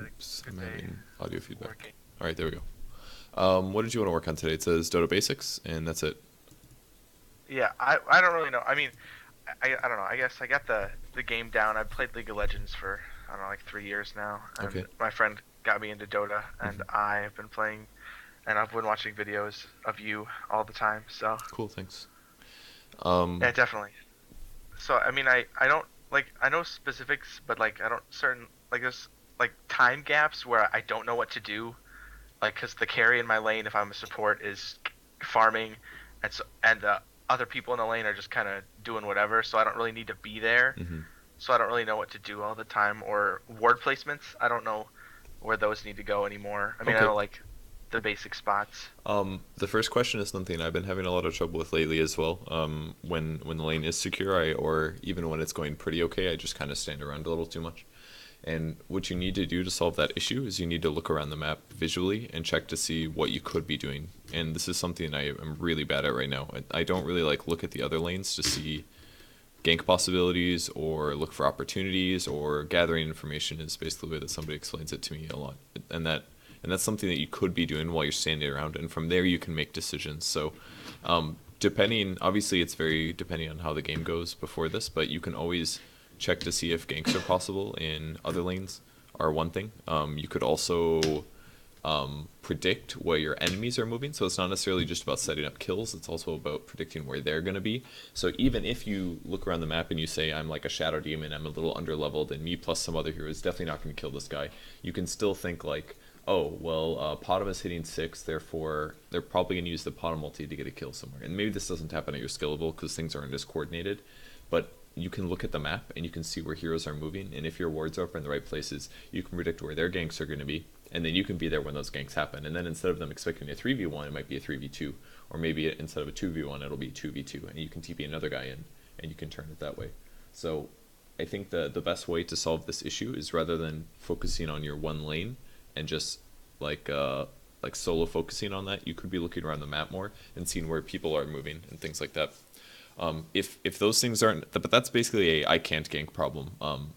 Oops, Good I'm day having audio feedback. working. All right, there we go. What did you want to work on today? It says Dota Basics, and that's it. Yeah, I don't really know. I mean, I don't know. I guess I got the game down. I've played League of Legends for I don't know like 3 years now, and Okay. my friend got me into Dota, and hmm I have been playing, and I've been watching videos of you all the time. So Cool, thanks. yeah, Um, definitely. So I mean, I don't like I know specifics, but like I don't certain like there's like time gaps where I don't know what to do. Like because the carry in my lane, if I'm a support, is farming, and the other people in the lane are just kind of doing whatever. So I don't really need to be there. mhm. So I don't really know what to do all the time. Or ward placements, I don't know where those need to go anymore. I mean, I Okay. know like the basic spots. The first question is something I've been having a lot of trouble with lately as well. When the lane is secure, or even when it's going pretty okay, I just kind of stand around a little too much. And what you need to do to solve that issue is you need to look around the map visually and check to see what you could be doing. And this is something I am really bad at right now. I don't really like look at the other lanes to see gank possibilities or look for opportunities, or gathering information is basically the way that somebody explains it to me a lot. And that and that's something that you could be doing while you're standing around, and from there you can make decisions. So depending, obviously it's very depending on how the game goes before this, but you can always check to see if ganks are possible in other lanes are one thing. You could also predict where your enemies are moving. So it's not necessarily just about setting up kills, it's also about predicting where they're going to be. So even if you look around the map and you say, I'm like a shadow demon, I'm a little underleveled, and me plus some other hero is definitely not going to kill this guy, you can still think like, oh, well, Potom is hitting 6, therefore they're probably going to use the Potom ulti to get a kill somewhere. And maybe this doesn't happen at your skill level because things aren't as coordinated, but you can look at the map and you can see where heroes are moving, and if your wards are in the right places, you can predict where their ganks are going to be, and then you can be there when those ganks happen. And then instead of them expecting a 3v1, it might be a 3v2, or maybe instead of a 2v1, it'll be 2v2, and you can TP another guy in, and you can turn it that way. So I think the best way to solve this issue is, rather than focusing on your one lane and just like solo focusing on that, you could be looking around the map more and seeing where people are moving and things like that. If those things aren't, but that's basically a I can't gank problem.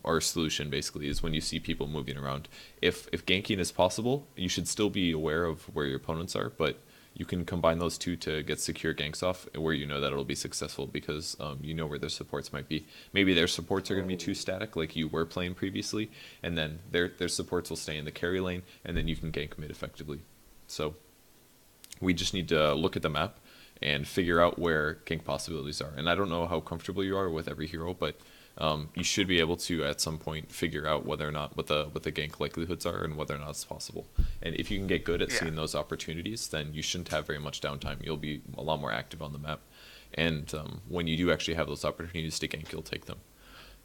Our solution basically is when you see people moving around. If ganking is possible, you should still be aware of where your opponents are, but you can combine those two to get secure ganks off where you know that it'll be successful, because you know where their supports might be. Maybe their supports are going to be too static, like you were playing previously, and then their supports will stay in the carry lane, and then you can gank mid effectively. So we just need to look at the map and figure out where gank possibilities are. And I don't know how comfortable you are with every hero, but you should be able to at some point figure out whether or not what the gank likelihoods are and whether or not it's possible. And if you can get good at Yeah, seeing those opportunities, then you shouldn't have very much downtime. You'll be a lot more active on the map. And when you do actually have those opportunities to gank, you'll take them.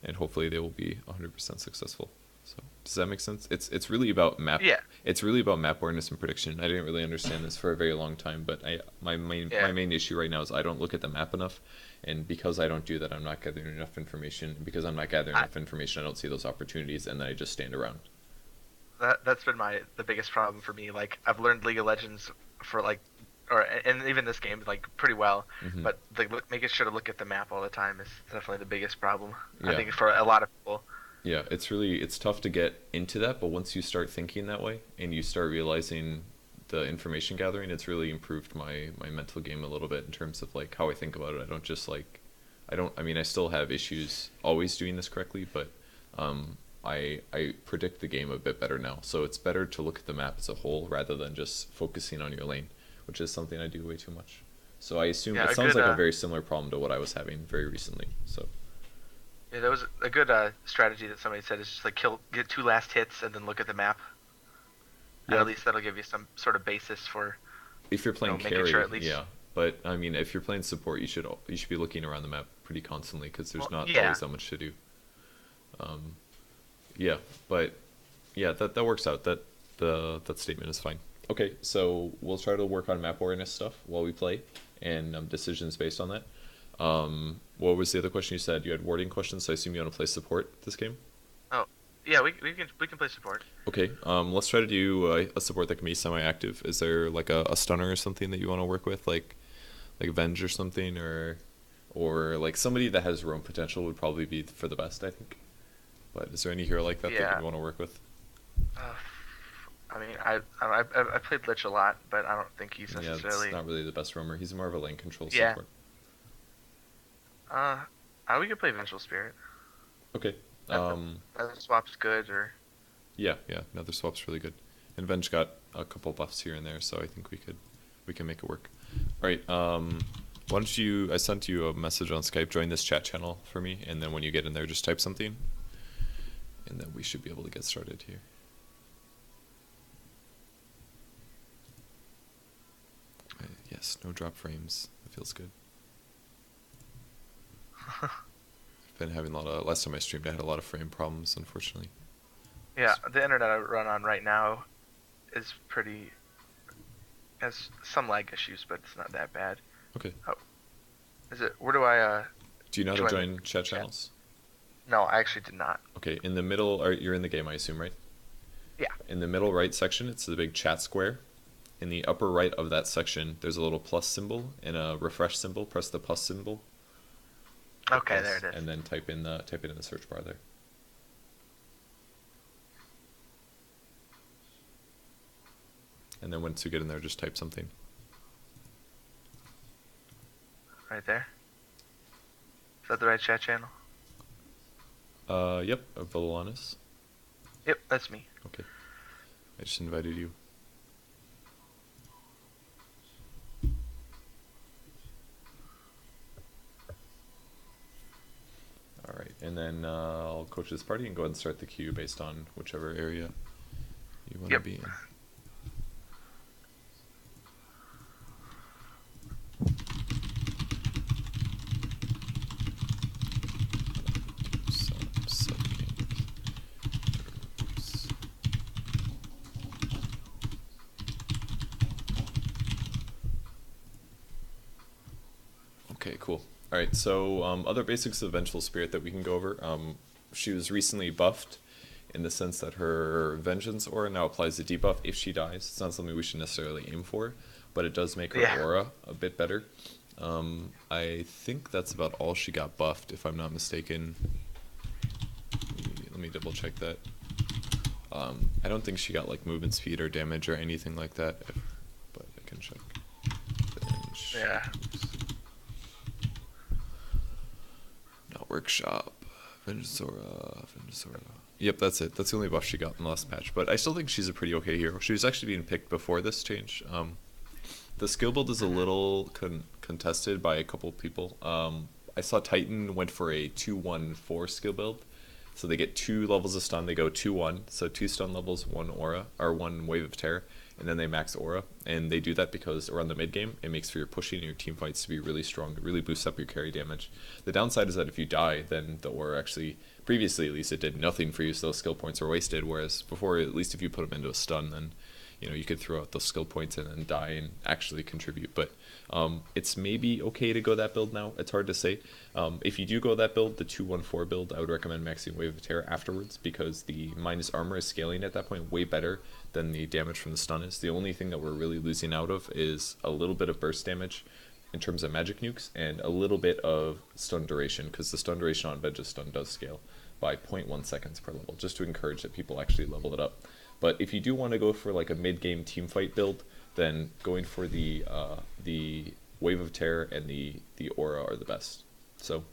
And hopefully they will be 100% successful. So does that make sense? It's really about map. yeah, It's really about map awareness and prediction. I didn't really understand this for a very long time, but my yeah. main issue right now is I don't look at the map enough, and because I don't do that, I'm not gathering enough information. And because I'm not gathering I, enough information, I don't see those opportunities, and then I just stand around. that's been the biggest problem for me. Like I've learned League of Legends for like, or and even this game like pretty well, hmm but making sure to look at the map all the time is definitely the biggest problem. I Yeah, think for a lot of people. yeah. It's tough to get into that, but once you start thinking that way and you start realizing the information gathering, it's really improved my mental game a little bit in terms of like how I think about it. I don't just like I don't I mean I still have issues always doing this correctly, but I predict the game a bit better now. So it's better to look at the map as a whole rather than just focusing on your lane, which is something I do way too much. So I assume Yeah, it a sounds good like a very similar problem to what I was having very recently. So yeah, that was a good strategy that somebody said is just like get two last hits and then look at the map, and yeah, at least that'll give you some sort of basis for if you're playing making sure carry, at least. yeah. But I mean, if you're playing support, you should be looking around the map pretty constantly because there's Well, not yeah, always that much to do. Yeah, but yeah, that works out. That statement is fine. Okay, so we'll try to work on map awareness stuff while we play, and decisions based on that. What was the other question you said? You had warding questions, so I assume you want to play support this game. oh yeah, we can play support. Okay, let's try to do a support that can be semi-active. Is there like a stunner or something that you want to work with, like Venge or something, or like somebody that has roam potential would probably be for the best, I think. But is there any hero like that that Yeah, you want to work with? I mean, I played Lich a lot, but I don't think he's Yeah, it's necessarily. not really the best roamer. He's more of a lane control Yeah. support. Uh, we could play Vengeful Spirit. Okay. That, Um, that swap's good, or yeah, yeah. Another swap's really good. And Venge got a couple buffs here and there, so I think we can make it work. All right. Why don't you? I sent you a message on Skype. Join this chat channel for me, and then when you get in there, just type something, and then we should be able to get started here. Yes, no drop frames. That feels good. I've been having a lot of. Last time I streamed, I had a lot of frame problems, unfortunately. yeah, the internet I run on right now is pretty has some lag issues, but it's not that bad. Okay. Oh, is it? Where do I Do you know how to join join the chat chat? channels? No, I actually did not. Okay, in the middle, or you're in the game, I assume, right? Yeah. In the middle right section, it's the big chat square. In the upper right of that section, there's a little plus symbol and a refresh symbol. Press the plus symbol. Okay, Plus, there it is. and then type it in the search bar there. And then once you get in there, just type something. Right there. Is that the right chat channel? Yep, Volonis. Yep, that's me. Okay, I just invited you. All right, and then I'll coach this party and go ahead and start the queue based on whichever area you want to Yep. be in. Okay, cool. All right, so other basics of Vengeful Spirit that we can go over. She was recently buffed in the sense that her Vengeance aura now applies a debuff if she dies. It's not something we should necessarily aim for, but it does make her Yeah. aura a bit better. I think that's about all she got buffed, if I'm not mistaken. Let me double check that. I don't think she got like movement speed or damage or anything like that, but I can check. Yeah. Not workshop. Vengesora. Yep, that's it. That's the only buff she got in the last patch. But I still think she's a pretty okay hero. She was actually being picked before this change. The skill build is a little contested by a couple people. I saw Titan went for a 2-1-4 skill build. So they get 2 levels of stun. They go 2-1. So 2 stun levels, 1 aura, or 1 wave of terror. And then they max aura. And they do that because around the mid game, it makes for your pushing and your team fights to be really strong. It really boosts up your carry damage. The downside is that if you die, then the aura actually, previously at least, it did nothing for you, so those skill points are wasted. Whereas before, at least if you put them into a stun, then you could throw out those skill points and then die and actually contribute. But it's maybe okay to go that build now. It's hard to say. If you do go that build, the 2-1-4 build, I would recommend maxing Wave of Terror afterwards because the minus armor is scaling at that point way better than the damage from the stun is. The only thing that we're really losing out of is a little bit of burst damage in terms of magic nukes and a little bit of stun duration because the stun duration on Venge's stun does scale by 0.1 seconds per level, just to encourage that people actually level it up. But if you do want to go for like a mid-game team fight build, then going for the Wave of Terror and the Aura are the best. So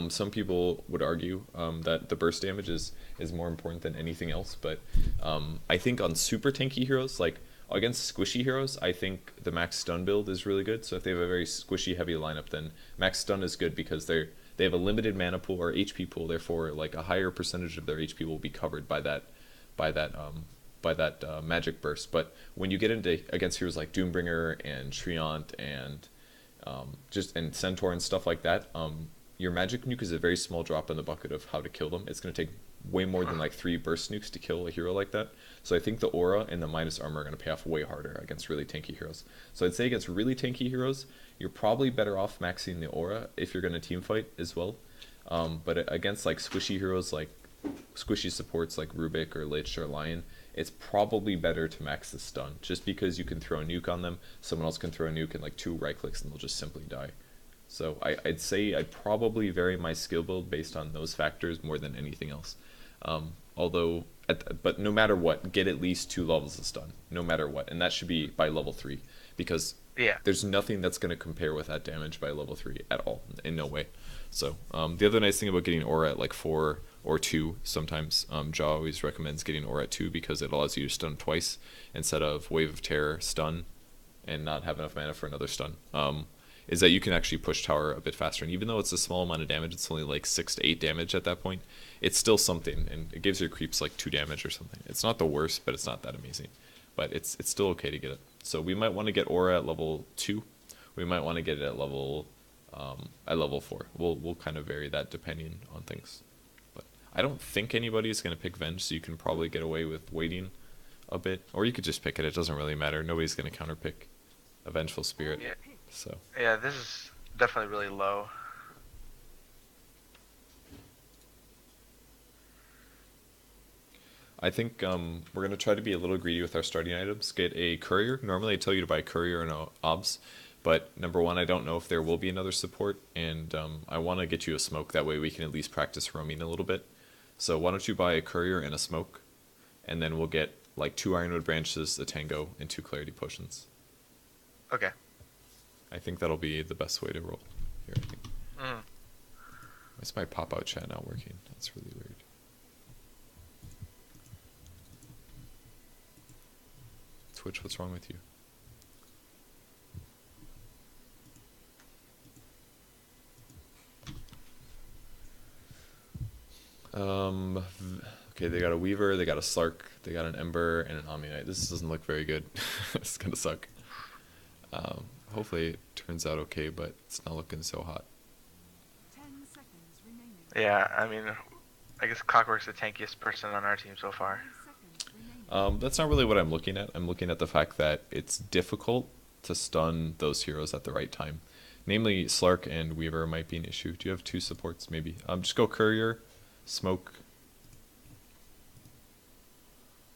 some people would argue that the burst damage is more important than anything else, but I think on super tanky heroes, like against squishy heroes, I think the max stun build is really good. So if they have a very squishy heavy lineup, then max stun is good because they have a limited mana pool or HP pool, therefore like a higher percentage of their HP will be covered by that magic burst. But when you get into against heroes like Doombringer and Treant and and Centaur and stuff like that, your magic nuke is a very small drop in the bucket of how to kill them. It's going to take way more than like 3 burst nukes to kill a hero like that. So I think the aura and the minus armor are going to pay off way harder against really tanky heroes. So I'd say against really tanky heroes, you're probably better off maxing the aura if you're going to team fight as well. But against like squishy heroes like squishy supports like Rubik or Lich or Lion, it's probably better to max the stun just because you can throw a nuke on them. Someone else can throw a nuke and like 2 right clicks and they'll just simply die. So I'd say I'd probably vary my skill build based on those factors more than anything else. Although but no matter what, get at least 2 levels of stun, no matter what, and that should be by level 3, because Yeah. there's nothing that's going to compare with that damage by level 3 at all, in no way. So the other nice thing about getting aura at like 4 or 2, sometimes Jaw always recommends getting aura at 2 because it allows you to stun twice instead of Wave of Terror, stun, and not have enough mana for another stun. Is that you can actually push tower a bit faster, and even though it's a small amount of damage, it's only like 6 to 8 damage at that point, it's still something, and it gives your creeps like 2 damage or something. It's not the worst, but it's not that amazing, but it's still okay to get it. So we might want to get aura at level 2, we might want to get it at level 4. We'll kind of vary that depending on things, but I don't think anybody's going to pick Venge, so you can probably get away with waiting a bit, or you could just pick it. It doesn't really matter. Nobody's going to counter pick a Vengeful Spirit. Yeah. So Yeah, this is definitely really low. I think we're going to try to be a little greedy with our starting items. Get a courier. Normally I tell you to buy courier and obs, but number one, I don't know if there will be another support, and I want to get you a smoke. That way we can at least practice roaming a little bit. So why don't you buy a courier and a smoke, and then we'll get like 2 ironwood branches, a tango, and 2 clarity potions. Okay. I think that'll be the best way to roll here, I think. Mm. Why is my pop-out chat not working? That's really weird. Twitch, what's wrong with you? Okay, they got a Weaver, they got a Slark, they got an Ember, and an Omni-Knight. This doesn't look very good. It's gonna suck. Hopefully it turns out okay, but it's not looking so hot. 10 seconds remaining. Yeah, I mean, I guess Clockwork's the tankiest person on our team so far. 5 seconds remaining. That's not really what I'm looking at. I'm looking at the fact that it's difficult to stun those heroes at the right time. Namely, Slark and Weaver might be an issue. Do you have 2 supports, maybe? Just go Courier, Smoke.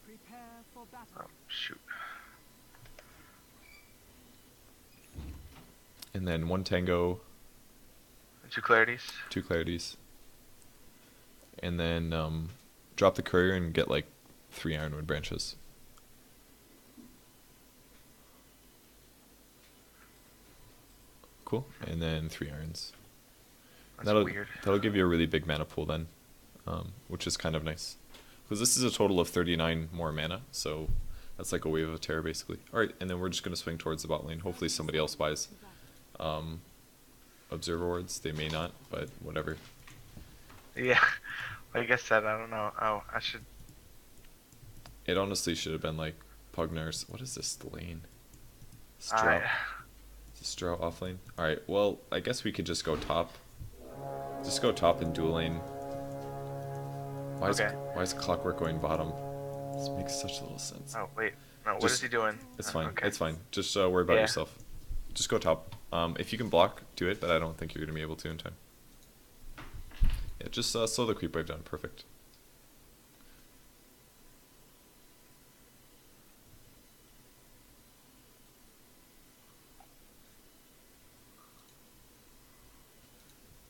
Prepare for battle. Oh, shoot. And then 1 Tango, 2 clarities. 2 Clarities. And then drop the Courier and get like 3 Ironwood branches. Cool. And then 3 irons. That's That'll weird. that'll give you a really big mana pool then, which is kind of nice. Because this is a total of 39 more mana, so that's like a wave of terror basically. Alright, and then we're just going to swing towards the bot lane. Hopefully somebody else buys Observer Wards. They may not, but whatever. Yeah, like I said, I don't know. Oh, I should. It honestly should have been like Pugnar's. What is this lane? Strout. Is this Strout off lane? Alright, well, I guess we could just go top. Just go top and dual lane. Why is Clockwork going bottom? This makes such little sense. Oh wait, no. What Just- is he doing? It's Oh, fine. okay. It's fine. Just worry about Yeah. yourself. Just go top. If you can block, do it, but I don't think you're going to be able to in time. Yeah, just slow the creep wave down. Perfect.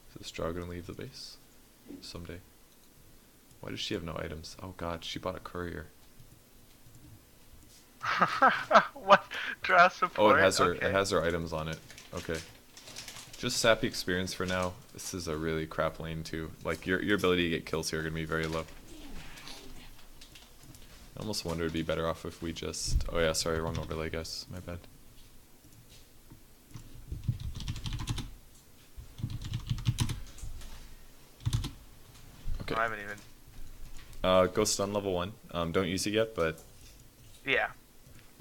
Is the straw going to leave the base? Someday. Why does she have no items? Oh god, she bought a courier. What? Draw Oh, support? it has her. Okay. It has her items on it. Okay. Just sappy experience for now. This is a really crap lane too. Like your ability to get kills here are gonna be very low. I almost wonder it'd be better off if we just. Oh yeah, sorry, wrong overlay, guys. My bad. Okay. I haven't even. Go stun level 1. Don't use it yet, but Yeah.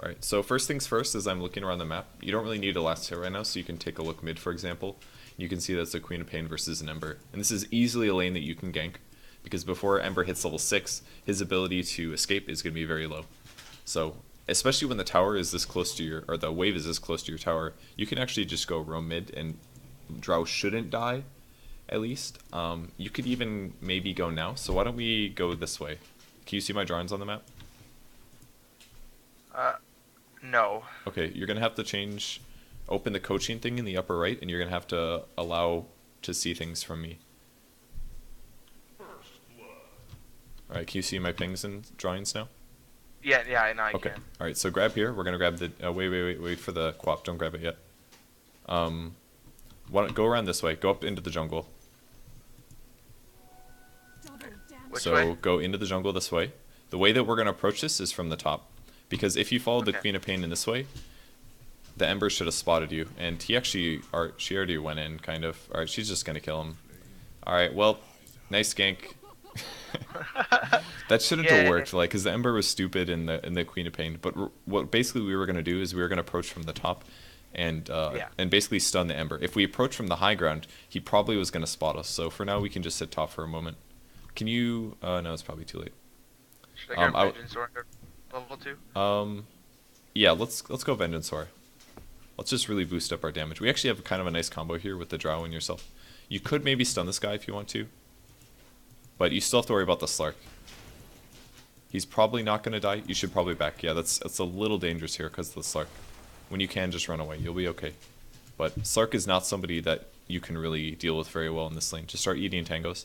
alright, so first things first, as I'm looking around the map, you don't really need a last hit right now, so you can take a look mid, for example. You can see that's a Queen of Pain versus an Ember. And this is easily a lane that you can gank, because before Ember hits level 6, his ability to escape is going to be very low. So, especially when the tower is this close to your, or the wave is this close to your tower, you can actually just go roam mid, and Drow shouldn't die, at least. You could even maybe go now, so why don't we go this way? Can you see my drawings on the map? No. Okay, you're gonna have to change, open the coaching thing in the upper right, and you're gonna have to allow to see things from me. All right, can you see my pings and drawings now? Yeah, I Okay. can. All right, so grab here. We're gonna grab the. Wait for the quap. Don't grab it yet. Go around this way. Go up into the jungle. Double damage. Which So way? go into the jungle this way. The way that we're gonna approach this is from the top, because if you follow the Okay. Queen of Pain in this way, the Ember should have spotted you, and she already went in, kind of. All right, she's just gonna kill him. All right, well, nice gank. That shouldn't have Yeah. worked, like, because the Ember was stupid in the Queen of Pain. But what basically we were gonna do is we were gonna approach from the top, and basically stun the Ember. If we approach from the high ground, he probably was gonna spot us. So for now, we can just sit top for a moment. Can you? No, it's probably too late. Should I I grab w- Vengeance Sword level 2? Yeah, let's go Vengeance. Let's just really boost up our damage. We actually have kind of a nice combo here with the Drow and yourself. You could maybe stun this guy if you want to, but you still have to worry about the Slark. He's probably not going to die. You should probably back. Yeah, that's a little dangerous here because of the Slark. When you can, just run away. You'll be okay. But Slark is not somebody that you can really deal with very well in this lane. Just start eating tangos.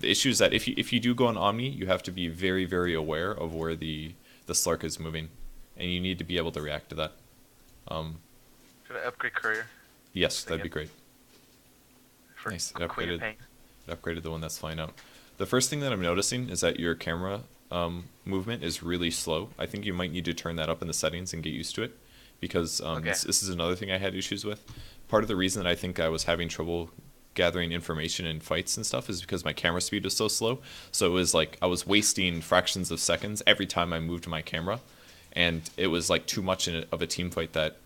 The issue is that if you do go on Omni, you have to be very, very aware of where the Slark is moving, and you need to be able to react to that. Should I upgrade Courier? Yes, that'd be Again. great. For Nice. Queen of Pain? It upgraded the one that's flying out. The first thing that I'm noticing is that your camera movement is really slow. I think you might need to turn that up in the settings and get used to it, because Okay. this is another thing I had issues with. Part of the reason that I think I was having trouble gathering information in fights and stuff is because my camera speed was so slow. So it was like I was wasting fractions of seconds every time I moved my camera, and it was like too much of a team fight that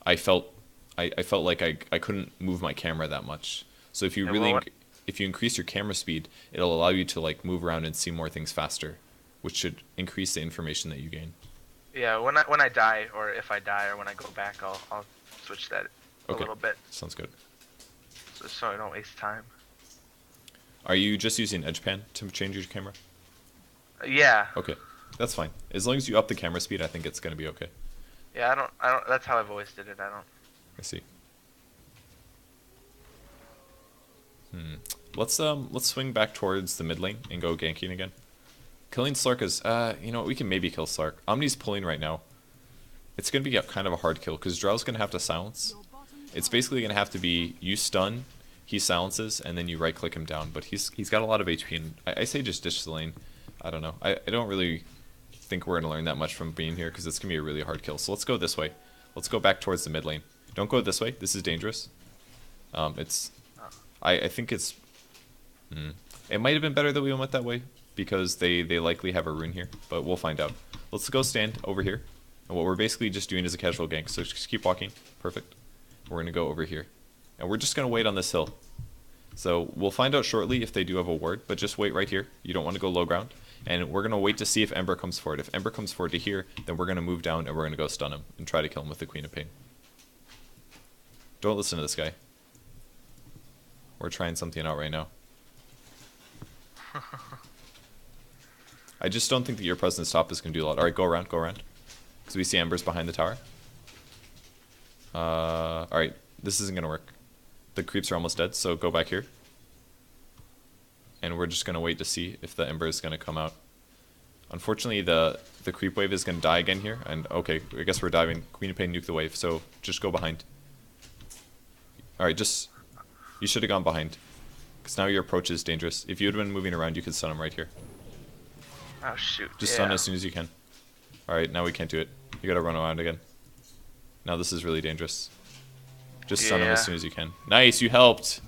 I felt like I couldn't move my camera that much. So if you Yeah, really well, if you increase your camera speed, it'll allow you to like move around and see more things faster, which should increase the information that you gain. Yeah, when I die, or if I die, or when I go back, I'll switch that a Okay. little bit, Sounds good. so I don't waste time. Are you just using edge pan to change your camera? Yeah. Okay, that's fine. As long as you up the camera speed, I think it's gonna be okay. Yeah, I don't. That's how I've always did it. I don't. I see. Let's swing back towards the mid lane and go ganking again. Killing Slark is you know what, we can maybe kill Slark. Omni's pulling right now. It's gonna be kind of a hard kill because Drow's gonna have to silence. Your bottom It's basically gonna have to be you stun, he silences, and then you right click him down. But he's got a lot of HP, and I say just ditch the lane. I don't know. I don't really think we're gonna learn that much from being here because it's gonna be a really hard kill. So let's go this way. Let's go back towards the mid lane. Don't go this way. This is dangerous. I think it's. It might have been better that we went that way because they likely have a rune here, but we'll find out. Let's go stand over here. And what we're basically just doing is a casual gank. So just keep walking. Perfect. We're gonna go over here, and we're just gonna wait on this hill. So we'll find out shortly if they do have a ward, but just wait right here. You don't want to go low ground. And we're going to wait to see if Ember comes forward. If Ember comes forward to here, then we're going to move down and we're going to go stun him and try to kill him with the Queen of Pain. Don't listen to this guy. We're trying something out right now. I just don't think that your presence top is going to do a lot. Alright, go around. Because we see Ember's behind the tower. Alright, this isn't going to work. The creeps are almost dead, so go back here. And we're just going to wait to see if the Ember is going to come out. Unfortunately, the creep wave is going to die again here. And okay, I guess we're diving. Queen of Pain nuke the wave, so just go behind. Alright, you should have gone behind. Because now your approach is dangerous. If you had been moving around, you could stun him right here. Oh shoot. Just yeah. stun as soon as you can. Alright, now we can't do it. You gotta run around again. Now this is really dangerous. Just stun him as Yeah. soon as you can. Nice, you helped!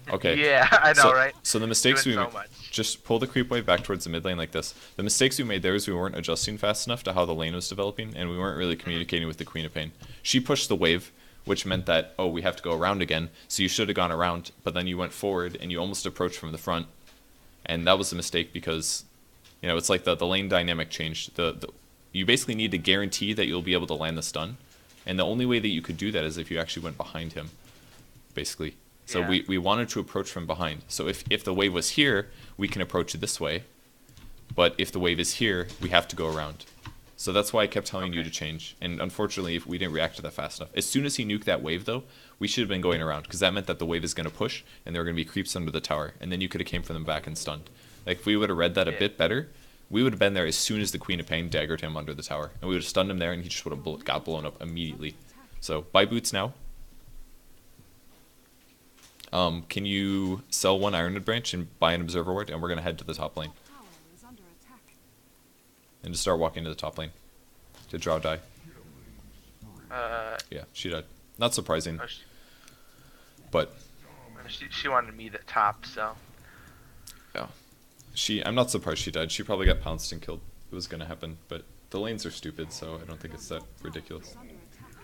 Okay. Yeah, I know, right? So the mistakes Doing we so much. just pull the creep wave back towards the mid lane like this. The mistakes we made there is we weren't adjusting fast enough to how the lane was developing, and we weren't really communicating with the Queen of Pain. She pushed the wave, which meant that, oh, we have to go around again, so you should have gone around, but then you went forward and you almost approached from the front. And that was a mistake because, you know, it's like the lane dynamic changed. You basically need to guarantee that you'll be able to land the stun, and the only way that you could do that is if you actually went behind him, basically. So Yeah. we wanted to approach from behind. So if the wave was here, we can approach this way. But if the wave is here, we have to go around. So that's why I kept telling you to change. And unfortunately, if we didn't react to that fast enough. As soon as he nuked that wave, though, we should have been going around. Because that meant that the wave is going to push, and there were going to be creeps under the tower. And then you could have came for them back and stunned. Like if we would have read that a Yeah. bit better, we would have been there as soon as the Queen of Pain daggered him under the tower, and we would have stunned him there, and he just would have got blown up immediately. So buy boots now. Can you sell one Ironwood branch and buy an Observer Ward, and we're gonna head to the top lane Tower is under attack. and just start walking to the top lane to draw die. Uh, Yeah, she died. Not surprising, oh, but she wanted me the top, so. yeah, I'm not surprised she died. She probably got pounced and killed. It was gonna happen, but the lanes are stupid, so I don't think it's that ridiculous. Is under attack.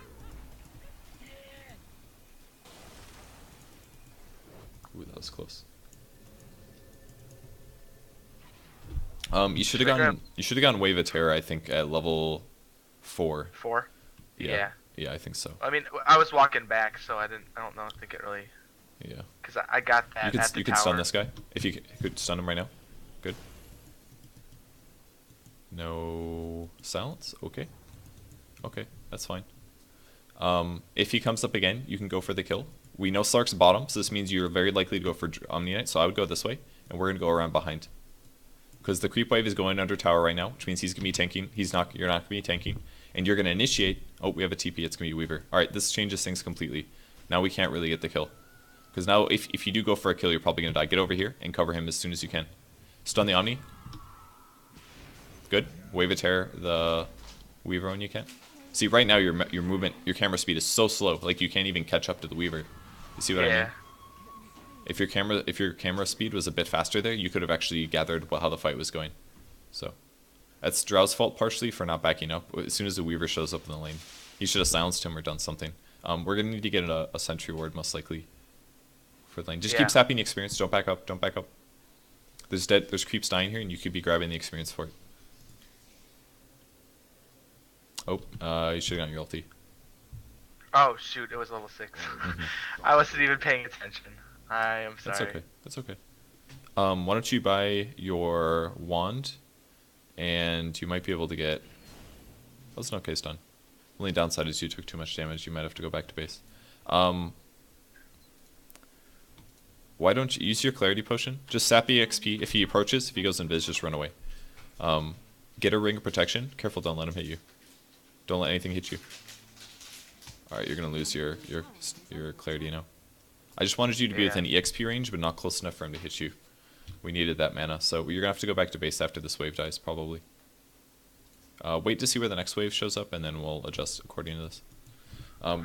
Ooh, that was close. You should have gone. You should have gone Wave of Terror, I think, at level 4. 4? Yeah. Yeah, I think so. I mean, I was walking back, so I don't know, think it really, Yeah. because I got that You at the could tower. stun this guy if you could stun him right now. Good. No silence. Okay. Okay, that's fine. If he comes up again, you can go for the kill. We know Slark's bottom, so this means you're very likely to go for Omni Knight. So I would go this way, and we're gonna go around behind. Because the creep wave is going under tower right now, which means he's gonna be tanking. You're not gonna be tanking, and you're gonna initiate. Oh, we have a TP. It's gonna be Weaver. All right, this changes things completely. Now we can't really get the kill, because now if you do go for a kill, you're probably gonna die. Get over here and cover him as soon as you can. Stun the Omni. Good. Wave of Terror the Weaver when you can. See, right now your movement, your camera speed is so slow, like you can't even catch up to the Weaver. You see what I mean? If your camera speed was a bit faster there, you could have actually gathered how the fight was going. So that's Drow's fault partially for not backing up. As soon as the Weaver shows up in the lane, he should have silenced him or done something. We're gonna need to get a sentry ward most likely for the lane. Just keep sapping the experience. Don't back up. Don't back up. There's creeps dying here, and you could be grabbing the experience for it. Oh, you should have gotten your ulti. Oh shoot, it was level 6. I wasn't even paying attention. I am sorry. That's okay. That's okay. Why don't you buy your wand, and you might be able to get. That's an okay stun. Only downside is you took too much damage. You might have to go back to base. Why don't you use your clarity potion? Just sap EXP. If he approaches, if he goes invis, just run away. Get a ring of protection. Careful, don't let him hit you. Don't let anything hit you. All right, you're gonna lose your clarity now. I just wanted you to be within EXP range, but not close enough for him to hit you. We needed that mana, so you're gonna have to go back to base after this wave dies, probably. Wait to see where the next wave shows up, and then we'll adjust according to this.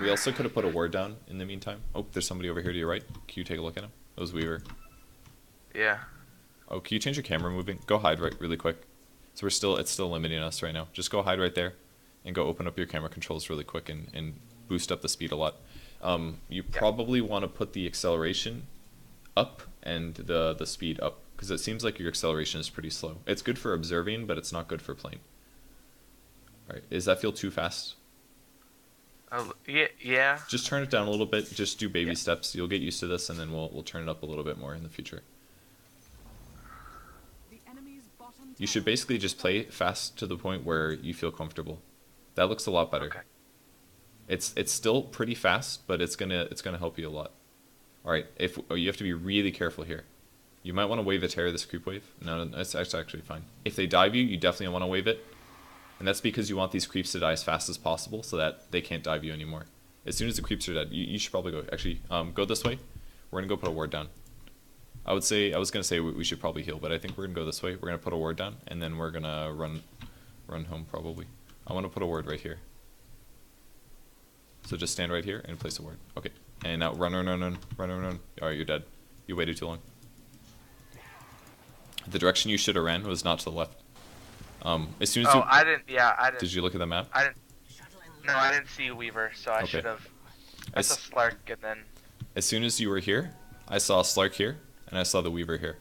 We also could have put a ward down in the meantime. Oh, there's somebody over here to your right. Can you take a look at him? That was Weaver. Yeah. Oh, can you change your camera moving? Go hide really quick. So it's still limiting us right now. Just go hide right there, and go open up your camera controls really quick and boost up the speed a lot. You probably want to put the acceleration up and the speed up, because it seems like your acceleration is pretty slow. It's good for observing, but it's not good for playing. Alright, does that feel too fast? Yeah. Just turn it down a little bit. Just do baby steps. You'll get used to this, and then we'll turn it up a little bit more in the future. The enemy's bottom You should basically just play fast to the point where you feel comfortable. That looks a lot better. Okay. It's still pretty fast, but it's gonna help you a lot. All right, you have to be really careful here. You might want to wave a terror this creep wave. No, that's actually fine. If they dive you, you definitely want to wave it, and that's because you want these creeps to die as fast as possible so that they can't dive you anymore. As soon as the creeps are dead, you should probably go. Actually, go this way. We're gonna go put a ward down. I was gonna say we should probably heal, but I think we're gonna go this way. We're gonna put a ward down, and then we're gonna run home probably. I want to put a ward right here. So just stand right here and place a ward. Okay. And now run. Alright, you're dead. You waited too long. The direction you should have ran was not to the left. As soon as I didn't. Yeah, I didn't. Did you look at the map? I didn't. No, I didn't see Weaver, so I should have. I saw Slark, and then. As soon as you were here, I saw Slark here, and I saw the Weaver here.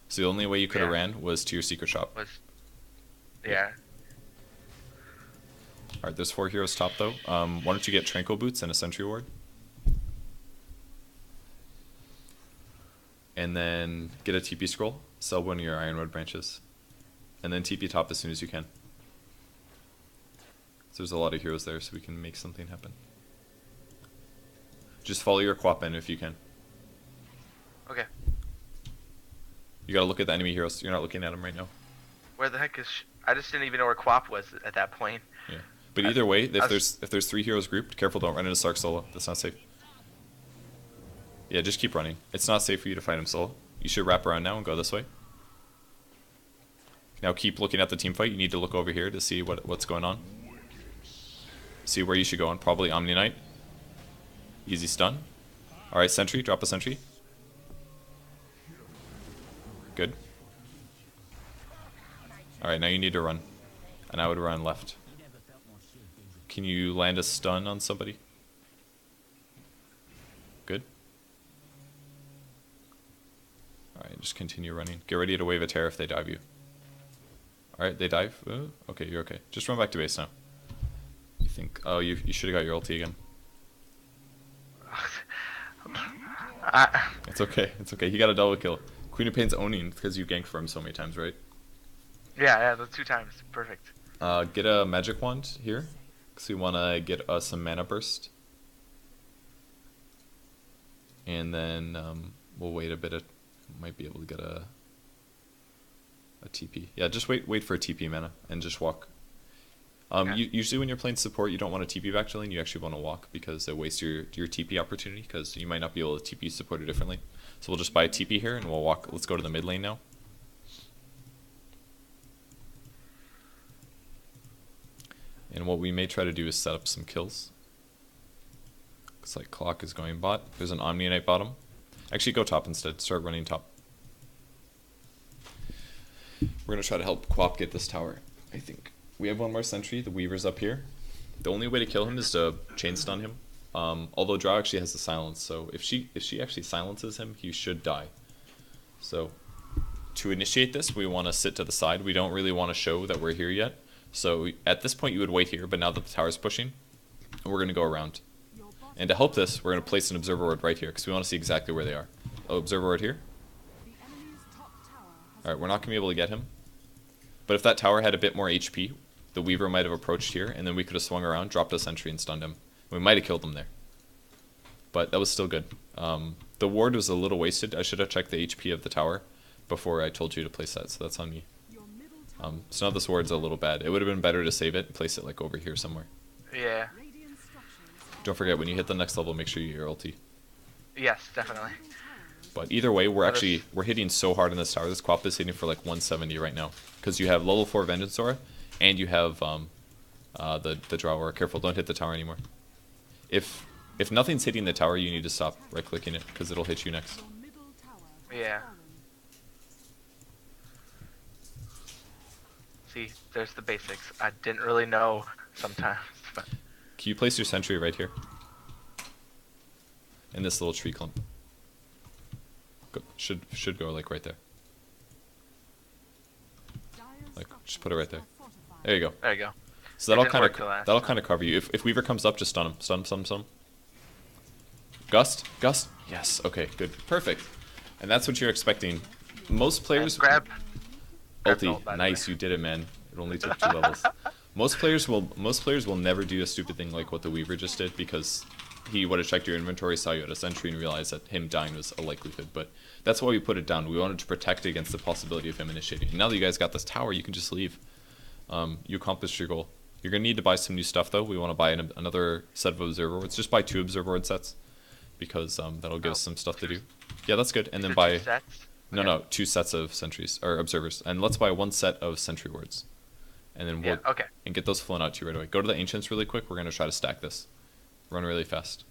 So the only way you could have ran was to your secret shop. Yeah. Alright, there's 4 heroes top though. Why don't you get Tranquil Boots and a Sentry Ward? And then get a TP scroll, sell one of your Ironwood branches, and then TP top as soon as you can. So there's a lot of heroes there, so we can make something happen. Just follow your Quap in if you can. Okay. You gotta look at the enemy heroes. You're not looking at them right now. Where the heck is? I just didn't even know where Quap was at that point. Yeah. But either way, if there's 3 heroes grouped, careful, don't run into Stark solo. That's not safe. Yeah, just keep running. It's not safe for you to fight him solo. You should wrap around now and go this way. Now keep looking at the team fight. You need to look over here to see what's going on. See where you should go on. Probably Omni Knight. Easy stun. Alright, sentry. Drop a sentry. Good. Alright, now you need to run. And I would run left. Can you land a stun on somebody? Good. Alright, just continue running. Get ready to wave a tear if they dive you. Alright, they dive. Okay, you're okay. Just run back to base now. You think... Oh, you should have got your ulti again. It's okay. It's okay. He got a double kill. Queen of Pain's owning because you ganked for him so many times, right? Yeah, the 2 times. Perfect. Get a magic wand here. Because we want to get us some mana burst. And then we'll wait a bit. Might be able to get a TP. Yeah, just wait for a TP mana and just walk. Okay. Usually when you're playing support, you don't want to TP back to lane. You actually want to walk because it wastes your TP opportunity because you might not be able to TP supporter differently. So we'll just buy a TP here and we'll walk. Let's go to the mid lane now. And what we may try to do is set up some kills. Looks like Clock is going bot. There's an Omni Knight bottom. Actually, go top instead. Start running top. We're going to try to help Quap get this tower, I think. We have one more sentry. The Weaver's up here. The only way to kill him is to chain stun him. Although Drow actually has the silence, so if she actually silences him, he should die. So to initiate this, we want to sit to the side. We don't really want to show that we're here yet. So at this point, you would wait here, but now that the tower's pushing, we're going to go around. And to help this, we're going to place an observer ward right here, because we want to see exactly where they are. Oh, observer ward here. Alright, we're not going to be able to get him. But if that tower had a bit more HP, the Weaver might have approached here, and then we could have swung around, dropped a sentry, and stunned him. We might have killed him there. But that was still good. The ward was a little wasted. I should have checked the HP of the tower before I told you to place that, so that's on me. So now this ward's a little bad. It would have been better to save it and place it like over here somewhere. Yeah. Don't forget, when you hit the next level, make sure you get your ulti. Yes, definitely. But either way, we're hitting so hard in this tower. This Quap is hitting for like 170 right now. Because you have level 4 Vengeance Aura, and you have the Drow Aura. Careful, don't hit the tower anymore. If nothing's hitting the tower, you need to stop right-clicking it, because it'll hit you next. Yeah. See, there's the basics. I didn't really know sometimes, but... Can you place your sentry right here? In this little tree clump. Should go like right there. Like, just put it right there. There you go. There you go. So that'll kind of cover you. If Weaver comes up, just stun him. Stun him. Gust. Yes. Okay. Good. Perfect. And that's what you're expecting. Most players grab ulti. ult, Nice. You did it, man. It only took 2 levels. Most players will never do a stupid thing like what the Weaver just did because he would have checked your inventory, saw you had a sentry, and realized that him dying was a likelihood. But that's why we put it down. We wanted to protect against the possibility of him initiating. And now that you guys got this tower, you can just leave. You accomplished your goal. You're going to need to buy some new stuff, though. We want to buy another set of observer wards. Just buy 2 observer ward sets because that'll give us some stuff to do. Yeah, that's good. And then buy... 2 sets? No, 2 sets of sentries, or observers. And let's buy 1 set of sentry wards. And then we'll and get those flown out to you right away. Go to the Ancients really quick. We're going to try to stack this. Run really fast.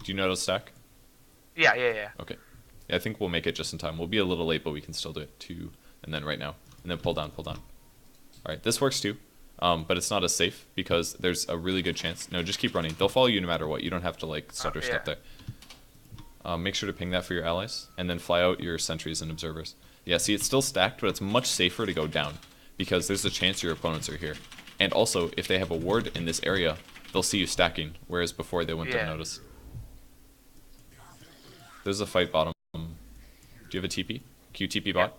Do you know how to stack? Yeah. Okay. Yeah, I think we'll make it just in time. We'll be a little late, but we can still do it. 2, and then right now. And then pull down. Alright, this works too. But it's not as safe because there's a really good chance. No, just keep running. They'll follow you no matter what. You don't have to like stutter step there. Make sure to ping that for your allies. And then fly out your sentries and observers. Yeah, see, it's still stacked, but it's much safer to go down. Because there's a chance your opponents are here. And also, if they have a ward in this area, they'll see you stacking, whereas before they wouldn't have noticed. There's a fight bottom. Do you have a TP? QTP bot?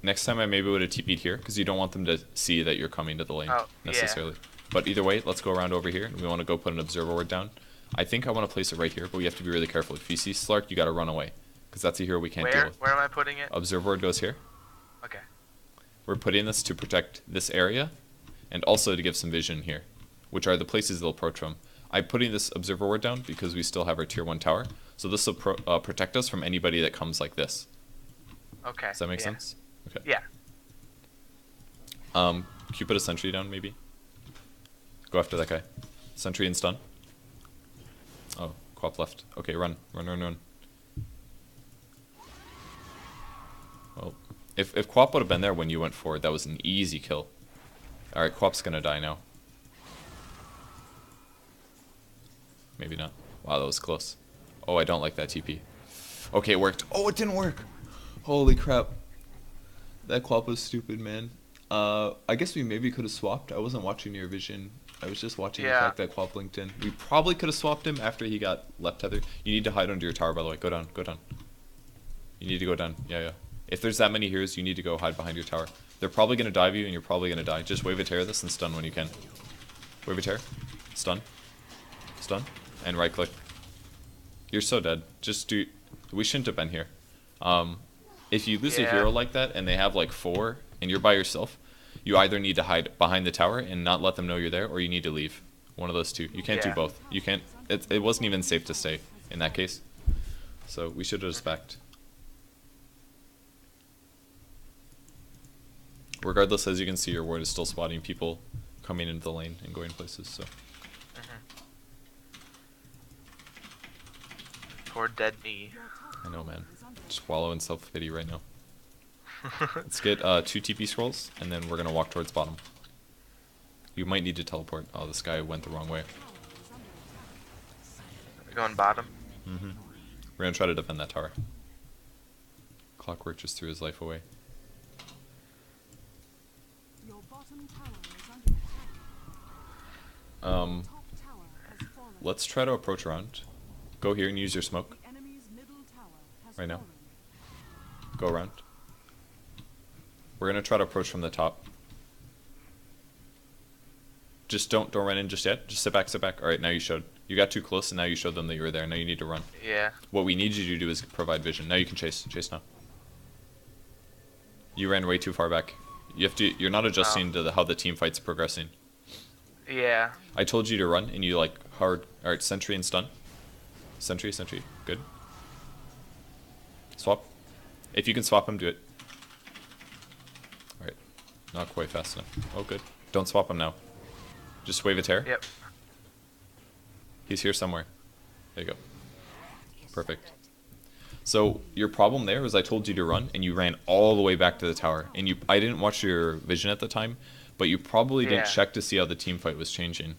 Next time I maybe would have TP'd here, because you don't want them to see that you're coming to the lane, necessarily. But either way, let's go around over here, and we want to go put an observer ward down. I think I want to place it right here, but we have to be really careful. If you see Slark, you gotta run away. because that's a hero we can't deal with. Where am I putting it? Observer Ward goes here. Okay. We're putting this to protect this area, and also to give some vision here, which are the places they'll approach from. I'm putting this Observer Ward down because we still have our tier 1 tower, so this will protect us from anybody that comes like this. Okay. Does that make sense? Okay. Yeah. Cupid a sentry down, maybe? Go after that guy. Sentry and stun. Oh, Quap left. Okay, run. Run. Well, if Quap would have been there when you went forward, that was an easy kill. Alright, Quap's gonna die now. Maybe not. Wow, that was close. Oh, I don't like that TP. Okay, it worked. Oh, it didn't work! Holy crap. That Quap was stupid, man. I guess we maybe could have swapped. I wasn't watching your vision. I was just watching the fact that Quap linked in. We probably could have swapped him after he got left tethered. You need to hide under your tower, by the way. Go down. You need to go down. Yeah. If there's that many heroes, you need to go hide behind your tower. They're probably going to dive you, and you're probably going to die. Just wave a tear this and stun when you can. Wave a tear. Stun. And right click. You're so dead. Just do... We shouldn't have been here. If you lose a hero like that, and they have like 4, and you're by yourself, you either need to hide behind the tower and not let them know you're there, or you need to leave. One of those two. You can't do both. You can't... It wasn't even safe to stay in that case. So we should have just backed. Regardless, as you can see, your ward is still spotting people coming into the lane and going places, so... Poor dendi. I know, man. Just wallow in self-pity right now. Let's get 2 TP scrolls, and then we're gonna walk towards bottom. You might need to teleport. Oh, this guy went the wrong way. Going bottom. We're gonna try to defend that tower. Clockwork just threw his life away. Your bottom tower is under attack. Top tower has fallen. Let's try to approach around. Go here and use your smoke. The enemy's middle tower has Right now. fallen. Go around. We're gonna try to approach from the top. Just don't run in just yet. Just sit back. Alright, now you showed. You got too close and now you showed them that you were there. Now you need to run. Yeah. What we need you to do is provide vision. Now you can chase. Chase now. You ran way too far back. You have to. You're not adjusting to how the team fight's progressing. Yeah. I told you to run and you like hard. Alright, sentry and stun. Sentry. Good. Swap. If you can swap him, do it. Alright. Not quite fast enough. Oh, good. Don't swap him now. Just wave a tear. Yep. He's here somewhere. There you go. Perfect. So your problem there was I told you to run and you ran all the way back to the tower. And I didn't watch your vision at the time, but you probably didn't check to see how the team fight was changing.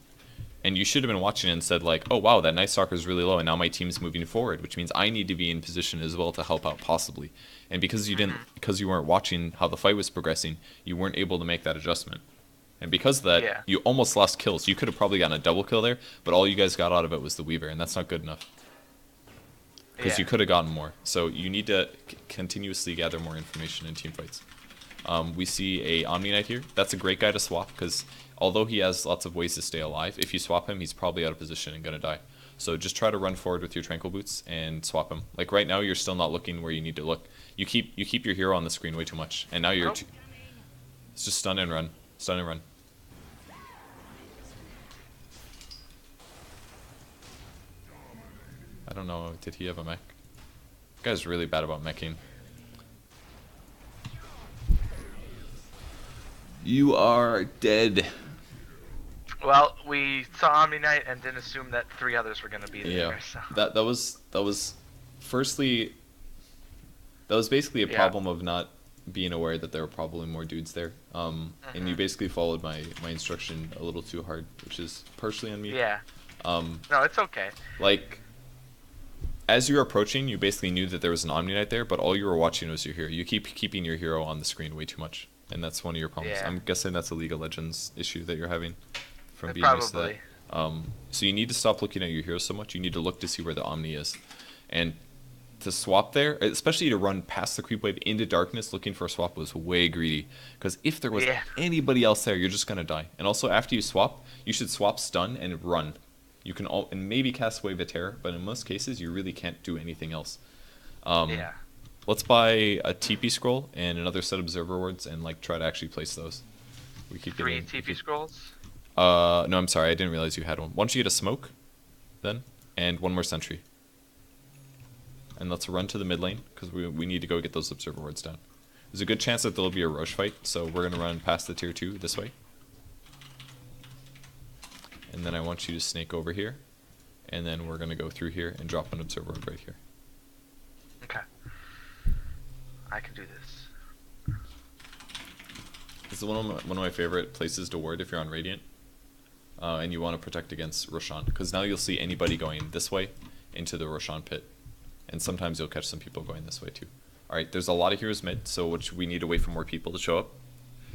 And you should have been watching and said like, oh wow, that Night Stalker is really low and now my team's moving forward, which means I need to be in position as well to help out possibly. And because you weren't watching how the fight was progressing, you weren't able to make that adjustment. And because of that, you almost lost kills. You could have probably gotten a double kill there, but all you guys got out of it was the Weaver, and that's not good enough. Because you could have gotten more. So you need to continuously gather more information in team fights. We see a Omni Knight here. That's a great guy to swap, because although he has lots of ways to stay alive, if you swap him, he's probably out of position and going to die. So just try to run forward with your Tranquil Boots and swap him. Like right now, you're still not looking where you need to look. You keep your hero on the screen way too much, and now you're... It's just stun and run. Stun and run. I don't know, did he have a mech? This guy's really bad about meching. You are dead. Well, we saw Omni Knight and didn't assume that 3 others were gonna be there. Yeah, So. that was firstly, that was basically a problem of not being aware that there were probably more dudes there. And you basically followed my instruction a little too hard, which is partially on me. Yeah. No, it's okay. Like, as you were approaching, you basically knew that there was an Omni Knight there, but all you were watching was your hero. You keep keeping your hero on the screen way too much, and that's one of your problems. Yeah. I'm guessing that's a League of Legends issue that you're having from being Probably. used to that. So you need to stop looking at your hero so much. You need to look to see where the Omni is, and to swap there, especially to run past the creep wave into darkness looking for a swap was way greedy. Because if there was anybody else there, you're just gonna die. And also after you swap, you should swap stun and run. You can and maybe cast Wave of Terror, but in most cases you really can't do anything else. Yeah. Let's buy a TP scroll and another set of observer wards and like try to actually place those. We keep 3 getting TP scrolls. No, I'm sorry, I didn't realize you had one. Why don't you get a smoke, then, and one more sentry. And let's run to the mid lane because we need to go get those observer wards down. There's a good chance that there'll be a Roche fight, so we're gonna run past the tier 2 this way. And then I want you to snake over here, and then we're gonna go through here and drop an observer ward right here. Okay. I can do this. This is one of my favorite places to ward if you're on Radiant, and you want to protect against Roshan, because now you'll see anybody going this way into the Roshan pit, and sometimes you'll catch some people going this way too. Alright, there's a lot of heroes mid, so we need to wait for more people to show up.